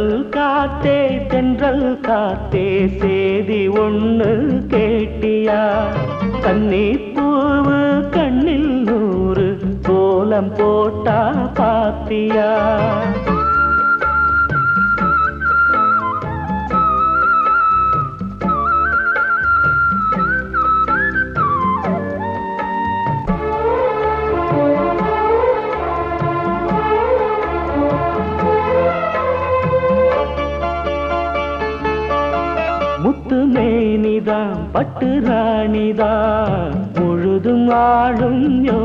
தென்றல் காத்தே தென்றல் காத்தே சேதி ஒண்ணு கேட்டியா கண்ணீர் பூவு கண்ணில் நூறு கோலம் போட்டா பாத்தியா முத்து மேனிதான் பட்டு ராணிதான் முழுதும் ஆளும் யோ